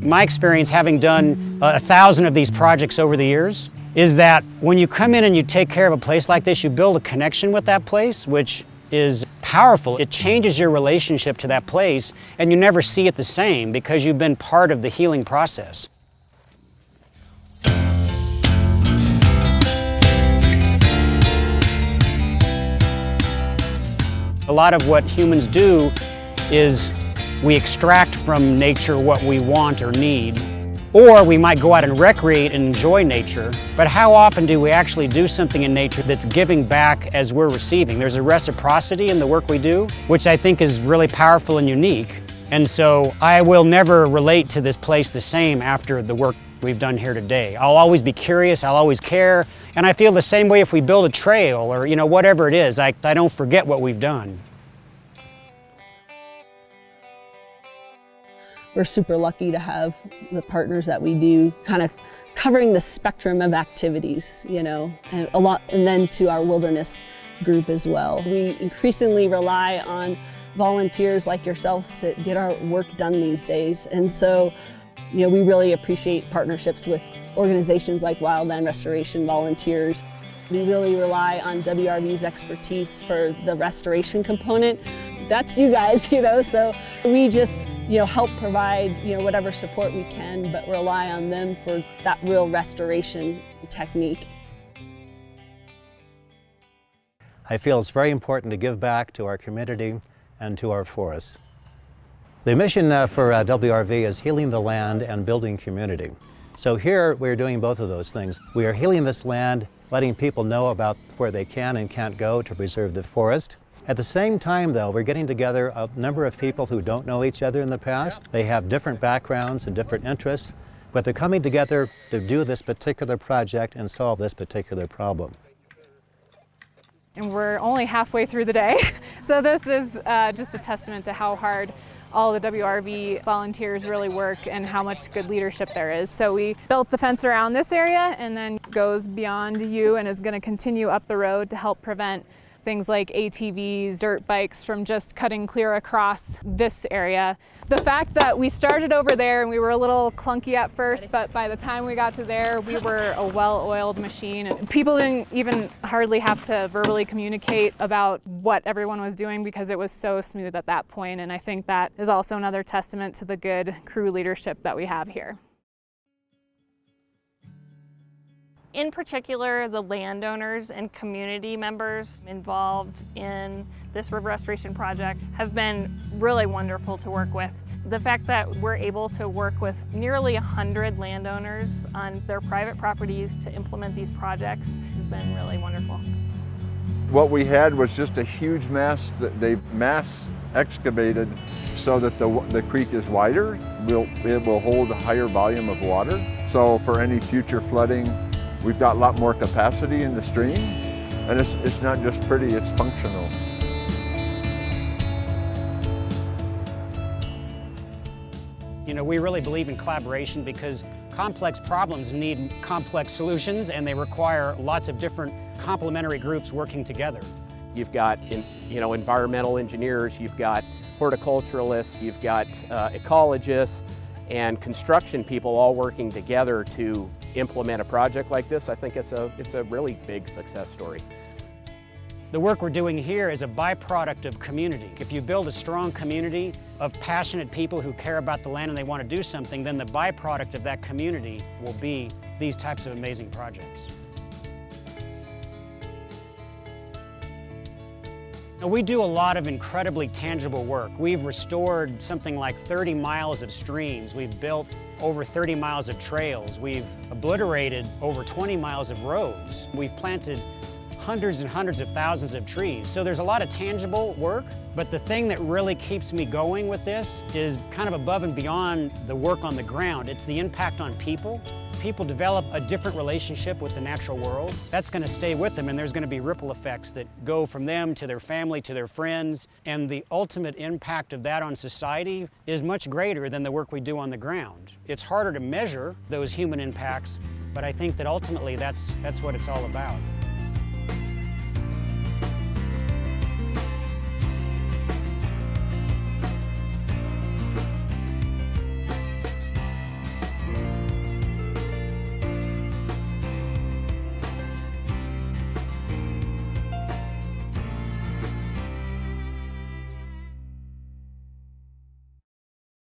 my experience, having done 1,000 of these projects over the years, is that when you come in and you take care of a place like this, you build a connection with that place, which is powerful. It changes your relationship to that place, and you never see it the same because you've been part of the healing process. A lot of what humans do is we extract from nature what we want or need, or we might go out and recreate and enjoy nature, but how often do we actually do something in nature that's giving back as we're receiving? There's a reciprocity in the work we do, which I think is really powerful and unique. And so I will never relate to this place the same after the work we've done here today. I'll always be curious, I'll always care, and I feel the same way if we build a trail or whatever it is. I don't forget what we've done. We're super lucky to have the partners that we do, kind of covering the spectrum of activities, and then to our wilderness group as well. We increasingly rely on volunteers like yourselves to get our work done these days. And so, we really appreciate partnerships with organizations like Wildland Restoration Volunteers. We really rely on WRV's expertise for the restoration component. That's you guys, so we just, help provide, whatever support we can, but rely on them for that real restoration technique. I feel it's very important to give back to our community and to our forests. The mission for WRV is healing the land and building community. So here we're doing both of those things. We are healing this land, letting people know about where they can and can't go to preserve the forest. At the same time, though, we're getting together a number of people who don't know each other in the past. They have different backgrounds and different interests, but they're coming together to do this particular project and solve this particular problem. And we're only halfway through the day, so this is just a testament to how hard all the WRV volunteers really work and how much good leadership there is. So we built the fence around this area and then goes beyond you and is going to continue up the road to help prevent things like ATVs, dirt bikes from just cutting clear across this area. The fact that we started over there and we were a little clunky at first, but by the time we got to there, we were a well-oiled machine. And people didn't even hardly have to verbally communicate about what everyone was doing because it was so smooth at that point. And I think that is also another testament to the good crew leadership that we have here. In particular, the landowners and community members involved in this river restoration project have been really wonderful to work with. The fact that we're able to work with nearly 100 landowners on their private properties to implement these projects has been really wonderful. What we had was just a huge mess that they mass excavated so that the creek is wider. It will hold a higher volume of water. So for any future flooding, we've got a lot more capacity in the stream, and it's not just pretty, it's functional. We really believe in collaboration because complex problems need complex solutions and they require lots of different complementary groups working together. You've got environmental engineers, you've got horticulturalists, you've got ecologists, and construction people all working together to implement a project like this. I think it's a really big success story. The work we're doing here is a byproduct of community. If you build a strong community of passionate people who care about the land and they want to do something, then the byproduct of that community will be these types of amazing projects. Now, we do a lot of incredibly tangible work. We've restored something like 30 miles of streams. We've built over 30 miles of trails. We've obliterated over 20 miles of roads. We've planted hundreds and hundreds of thousands of trees. So there's a lot of tangible work, but the thing that really keeps me going with this is kind of above and beyond the work on the ground. It's the impact on people. People develop a different relationship with the natural world. That's going to stay with them, and there's going to be ripple effects that go from them to their family, to their friends, and the ultimate impact of that on society is much greater than the work we do on the ground. It's harder to measure those human impacts, but I think that ultimately that's what it's all about.